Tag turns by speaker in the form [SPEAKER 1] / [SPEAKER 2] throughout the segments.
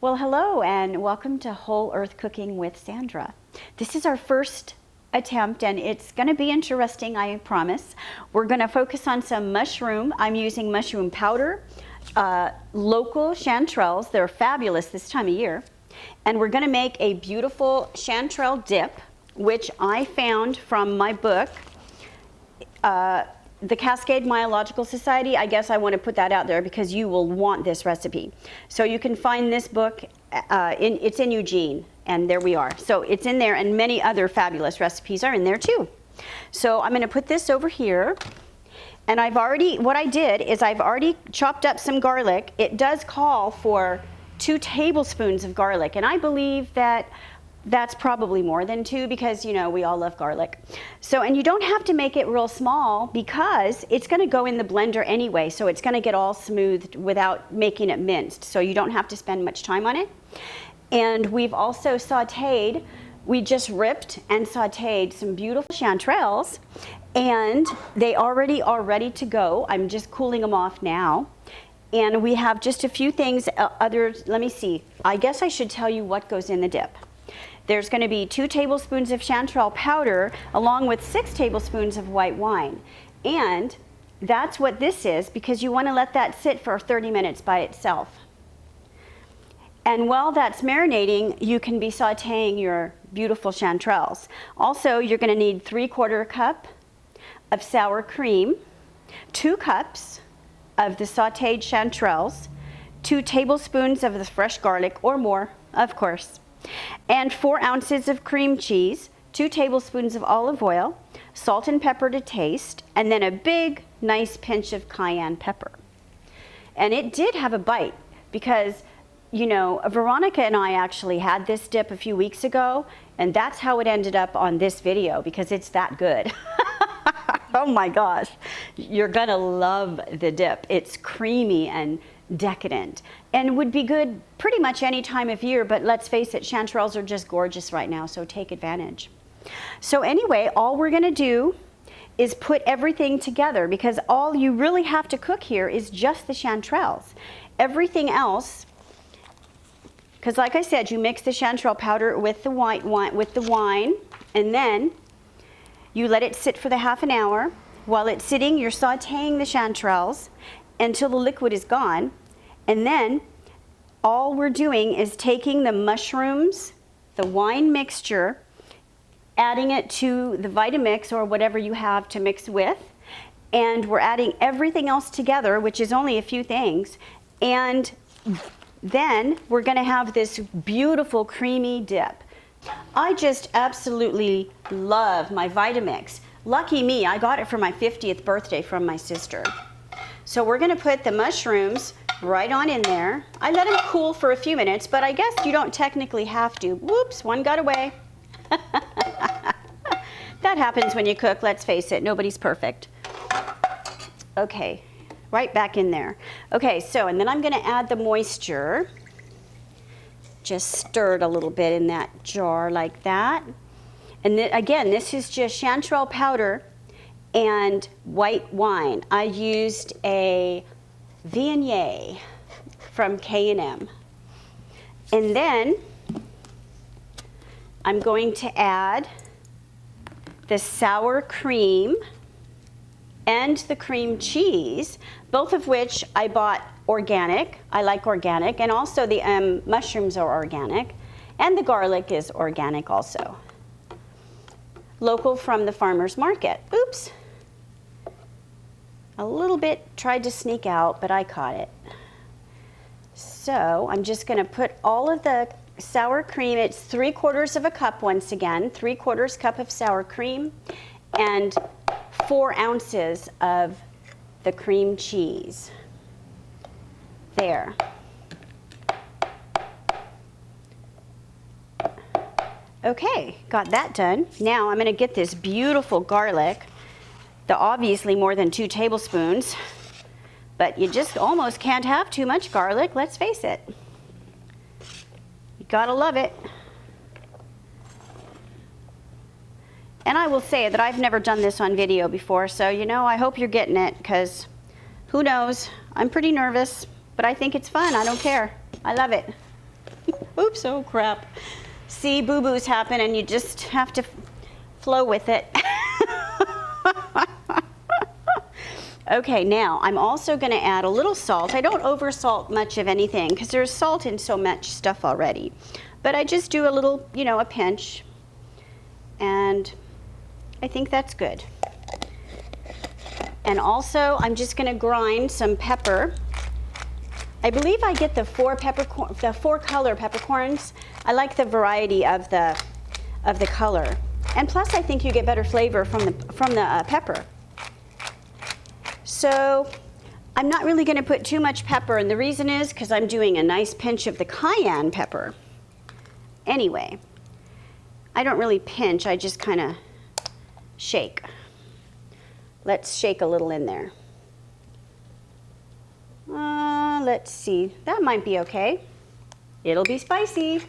[SPEAKER 1] Well, hello and welcome to Whole Earth Cooking with Sandra. This is our first attempt and it's going to be interesting, I promise. We're going to focus on some mushroom. I'm using mushroom powder, local chanterelles. They're fabulous this time of year. And we're going to make a beautiful chanterelle dip, which I found from my book, the Cascade Myological Society. I guess I want to put that out there because you will want this recipe. So you can find this book, it's in Eugene, and there we are. So it's in there, and many other fabulous recipes are in there too. So I'm going to put this over here, and what I did is I've already chopped up some garlic. It does call for 2 tablespoons of garlic, and I believe that that's probably more than 2 because, you know, we all love garlic. So, and you don't have to make it real small because it's going to go in the blender anyway, so it's going to get all smoothed without making it minced. So you don't have to spend much time on it. And we've also sauteed, we just ripped and sauteed some beautiful chanterelles, and they already are ready to go. I'm just cooling them off now. And we have just a few things, let me see. I guess I should tell you what goes in the dip. There's going to be 2 tablespoons of chanterelle powder along with 6 tablespoons of white wine. And that's what this is because you want to let that sit for 30 minutes by itself. And while that's marinating, you can be sauteing your beautiful chanterelles. Also, you're going to need 3/4 cup of sour cream, 2 cups of the sauteed chanterelles, 2 tablespoons of the fresh garlic or more, of course, and 4 ounces of cream cheese, 2 tablespoons of olive oil, salt and pepper to taste, and then a big, nice pinch of cayenne pepper. And it did have a bite because, you know, Veronica and I actually had this dip a few weeks ago, and that's how it ended up on this video because it's that good. Oh my gosh, you're gonna love the dip. It's creamy and decadent and would be good pretty much any time of year, but let's face it, chanterelles are just gorgeous right now, so take advantage. So anyway, all we're gonna do is put everything together because all you really have to cook here is just the chanterelles. Everything else, because like I said, you mix the chanterelle powder with the wine, and then you let it sit for the half an hour. While it's sitting, you're sauteing the chanterelles until the liquid is gone. And then all we're doing is taking the mushrooms, the wine mixture, adding it to the Vitamix or whatever you have to mix with. And we're adding everything else together, which is only a few things. And then we're going to have this beautiful creamy dip. I just absolutely love my Vitamix. Lucky me, I got it for my 50th birthday from my sister. So we're going to put the mushrooms right on in there. I let them cool for a few minutes, but I guess you don't technically have to. Whoops, one got away. That happens when you cook, let's face it, nobody's perfect. Okay, right back in there. Okay, so, and then I'm going to add the moisture. Just stir it a little bit in that jar like that. And again, this is just chanterelle powder and white wine. I used a Viognier from Cayenne. And then I'm going to add the sour cream and the cream cheese, both of which I bought organic. I like organic, and also the mushrooms are organic, and the garlic is organic also. Local from the farmer's market. Oops. A little bit tried to sneak out, but I caught it. So I'm just going to put all of the sour cream. It's 3/4 cup once again, 3/4 cup of sour cream, and 4 ounces of the cream cheese. There. Okay, got that done. Now I'm going to get this beautiful garlic, the obviously more than 2 tablespoons, but you just almost can't have too much garlic, let's face it. You gotta love it. And I will say that I've never done this on video before, so you know, I hope you're getting it, because who knows, I'm pretty nervous, but I think it's fun, I don't care. I love it. Oops, oh crap. See, boo-boos happen and you just have to flow with it. Okay, now I'm also going to add a little salt. I don't over salt much of anything because there's salt in so much stuff already. But I just do a little, you know, a pinch. And I think that's good. And also I'm just going to grind some pepper. I believe I get the four color peppercorns. I like the variety of the color. And plus I think you get better flavor from the pepper. So I'm not really going to put too much pepper, and the reason is because I'm doing a nice pinch of the cayenne pepper. Anyway, I don't really pinch, I just kind of shake. Let's shake a little in there. Let's see, that might be okay. It'll be spicy,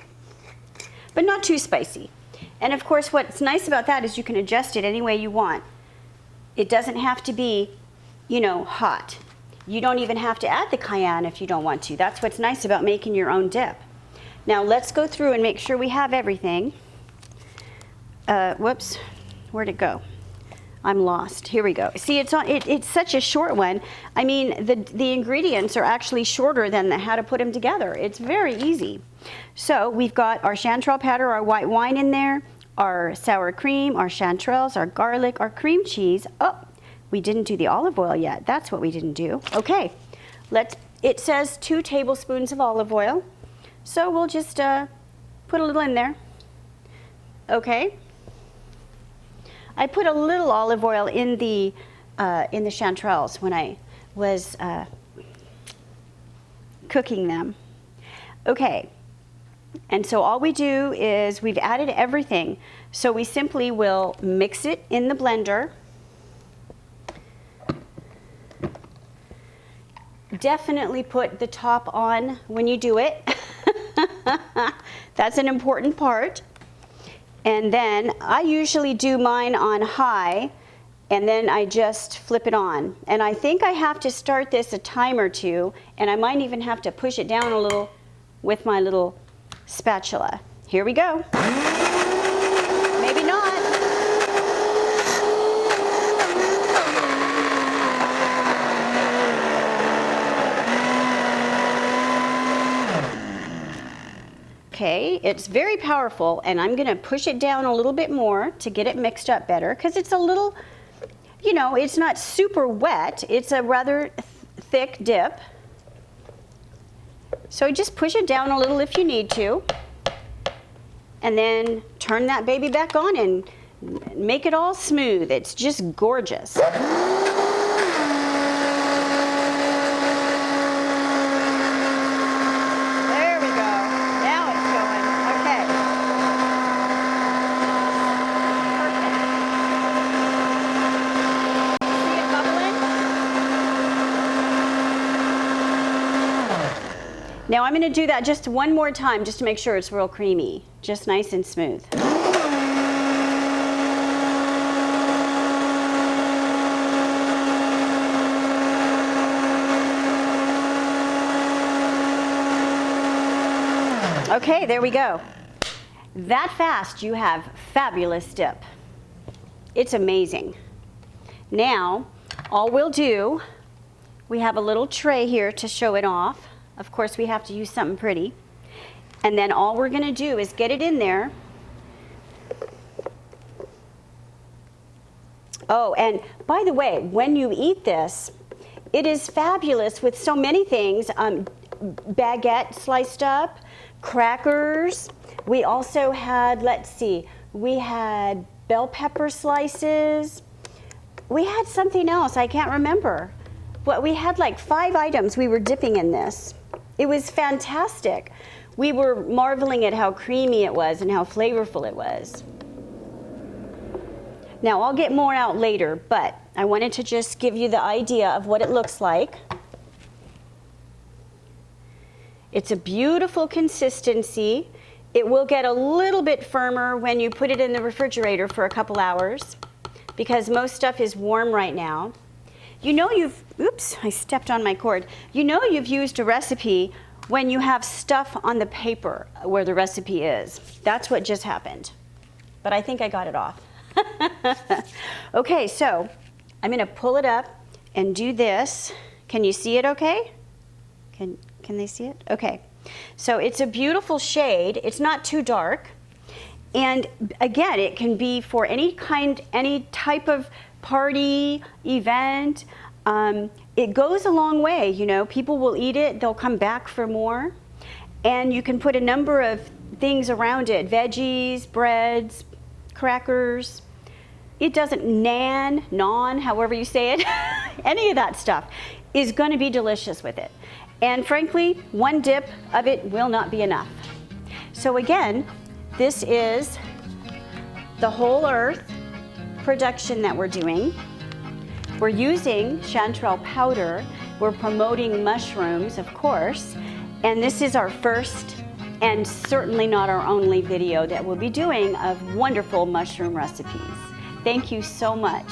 [SPEAKER 1] but not too spicy. And of course, what's nice about that is you can adjust it any way you want. It doesn't have to be, you know, hot. You don't even have to add the cayenne if you don't want to. That's what's nice about making your own dip. Now let's go through and make sure we have everything. Whoops, where'd it go? I'm lost. Here we go. See, it's such a short one. I mean, the ingredients are actually shorter than how to put them together. It's very easy. So we've got our chanterelle powder, our white wine in there, our sour cream, our chanterelles, our garlic, our cream cheese. Oh, we didn't do the olive oil yet. That's what we didn't do. Okay, it says 2 tablespoons of olive oil. So we'll just put a little in there. Okay. I put a little olive oil in the chanterelles when I was cooking them. Okay, and so all we do is we've added everything. So we simply will mix it in the blender. Definitely put the top on when you do it. That's an important part. And then I usually do mine on high, and then I just flip it on. And I think I have to start this a time or two, and I might even have to push it down a little with my little spatula. Here we go. Maybe not. Okay, it's very powerful, and I'm going to push it down a little bit more to get it mixed up better, because it's a little, you know, it's not super wet. It's a rather thick dip. So just push it down a little if you need to, and then turn that baby back on and make it all smooth. It's just gorgeous. Now I'm going to do that just one more time just to make sure it's real creamy, just nice and smooth. Okay, there we go. That fast you have fabulous dip. It's amazing. Now, all we'll do, we have a little tray here to show it off. Of course, we have to use something pretty. And then all we're going to do is get it in there. Oh, and by the way, when you eat this, it is fabulous with so many things. Baguette sliced up, crackers. We also had, let's see, we had bell pepper slices. We had something else, I can't remember. But we had like 5 items we were dipping in this. It was fantastic. We were marveling at how creamy it was and how flavorful it was. Now I'll get more out later, but I wanted to just give you the idea of what it looks like. It's a beautiful consistency. It will get a little bit firmer when you put it in the refrigerator for a couple hours, because most stuff is warm right now. You know oops, I stepped on my cord. You know you've used a recipe when you have stuff on the paper where the recipe is. That's what just happened. But I think I got it off. Okay, so I'm gonna pull it up and do this. Can you see it okay? Can they see it? Okay. So it's a beautiful shade. It's not too dark. And again, it can be for any type of party, event. It goes a long way, you know. People will eat it, they'll come back for more. And you can put a number of things around it, veggies, breads, crackers. It doesn't, naan, however you say it, any of that stuff is going to be delicious with it. And frankly, one dip of it will not be enough. So again, this is the whole earth production that we're doing. We're using chanterelle powder. We're promoting mushrooms, of course. And this is our first and certainly not our only video that we'll be doing of wonderful mushroom recipes. Thank you so much.